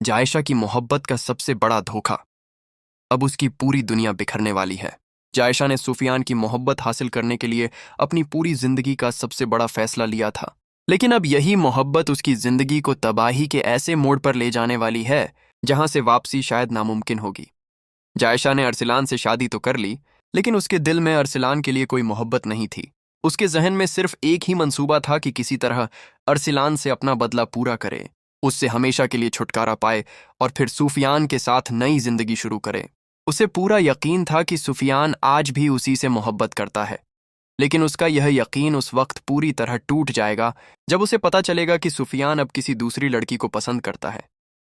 जायशा की मोहब्बत का सबसे बड़ा धोखा। अब उसकी पूरी दुनिया बिखरने वाली है। जायशा ने सुफियान की मोहब्बत हासिल करने के लिए अपनी पूरी जिंदगी का सबसे बड़ा फैसला लिया था, लेकिन अब यही मोहब्बत उसकी जिंदगी को तबाही के ऐसे मोड़ पर ले जाने वाली है जहां से वापसी शायद नामुमकिन होगी। जायशा ने अरसलान से शादी तो कर ली, लेकिन उसके दिल में अरसलान के लिए कोई मोहब्बत नहीं थी। उसके जहन में सिर्फ एक ही मंसूबा था कि किसी तरह अरसलान से अपना बदला पूरा करे, उससे हमेशा के लिए छुटकारा पाए और फिर सुफियान के साथ नई जिंदगी शुरू करे। उसे पूरा यकीन था कि सुफियान आज भी उसी से मोहब्बत करता है, लेकिन उसका यह यकीन उस वक्त पूरी तरह टूट जाएगा जब उसे पता चलेगा कि सुफियान अब किसी दूसरी लड़की को पसंद करता है।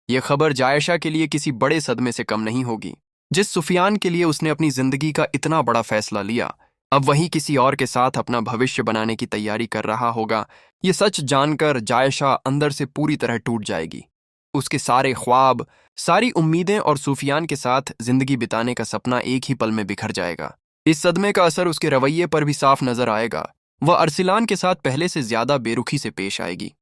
यह खबर जायशा के लिए किसी बड़े सदमे से कम नहीं होगी। जिस सुफियान के लिए उसने अपनी जिंदगी का इतना बड़ा फैसला लिया, अब वही किसी और के साथ अपना भविष्य बनाने की तैयारी कर रहा होगा। ये सच जानकर जायशा अंदर से पूरी तरह टूट जाएगी। उसके सारे ख्वाब, सारी उम्मीदें और सुफियान के साथ जिंदगी बिताने का सपना एक ही पल में बिखर जाएगा। इस सदमे का असर उसके रवैये पर भी साफ नजर आएगा। वह अरसलान के साथ पहले से ज्यादा बेरुखी से पेश आएगी।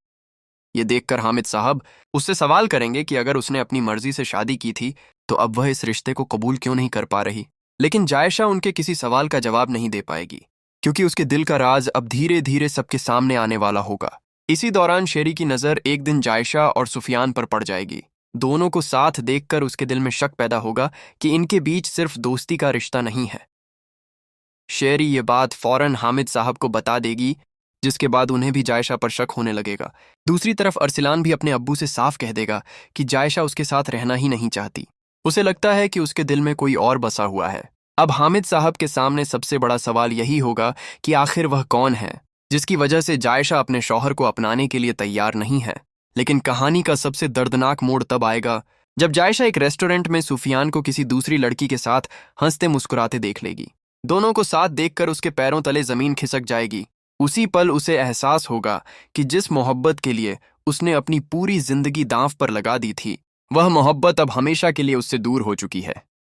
ये देखकर हामिद साहब उससे सवाल करेंगे कि अगर उसने अपनी मर्जी से शादी की थी तो अब वह इस रिश्ते को कबूल क्यों नहीं कर पा रही। लेकिन जायशा उनके किसी सवाल का जवाब नहीं दे पाएगी, क्योंकि उसके दिल का राज अब धीरे धीरे सबके सामने आने वाला होगा। इसी दौरान शेरी की नज़र एक दिन जायशा और सुफियान पर पड़ जाएगी। दोनों को साथ देखकर उसके दिल में शक पैदा होगा कि इनके बीच सिर्फ दोस्ती का रिश्ता नहीं है। शेरी ये बात फौरन हामिद साहब को बता देगी, जिसके बाद उन्हें भी जायशा पर शक होने लगेगा। दूसरी तरफ अरसलान भी अपने अब्बू से साफ कह देगा कि जायशा उसके साथ रहना ही नहीं चाहती। उसे लगता है कि उसके दिल में कोई और बसा हुआ है। अब हामिद साहब के सामने सबसे बड़ा सवाल यही होगा कि आखिर वह कौन है जिसकी वजह से जायशा अपने शौहर को अपनाने के लिए तैयार नहीं है। लेकिन कहानी का सबसे दर्दनाक मोड़ तब आएगा जब जायशा एक रेस्टोरेंट में सुफियान को किसी दूसरी लड़की के साथ हंसते मुस्कुराते देख लेगी। दोनों को साथ देखकर उसके पैरों तले जमीन खिसक जाएगी। उसी पल उसे एहसास होगा कि जिस मोहब्बत के लिए उसने अपनी पूरी जिंदगी दांव पर लगा दी थी, वह मोहब्बत अब हमेशा के लिए उससे दूर हो चुकी है।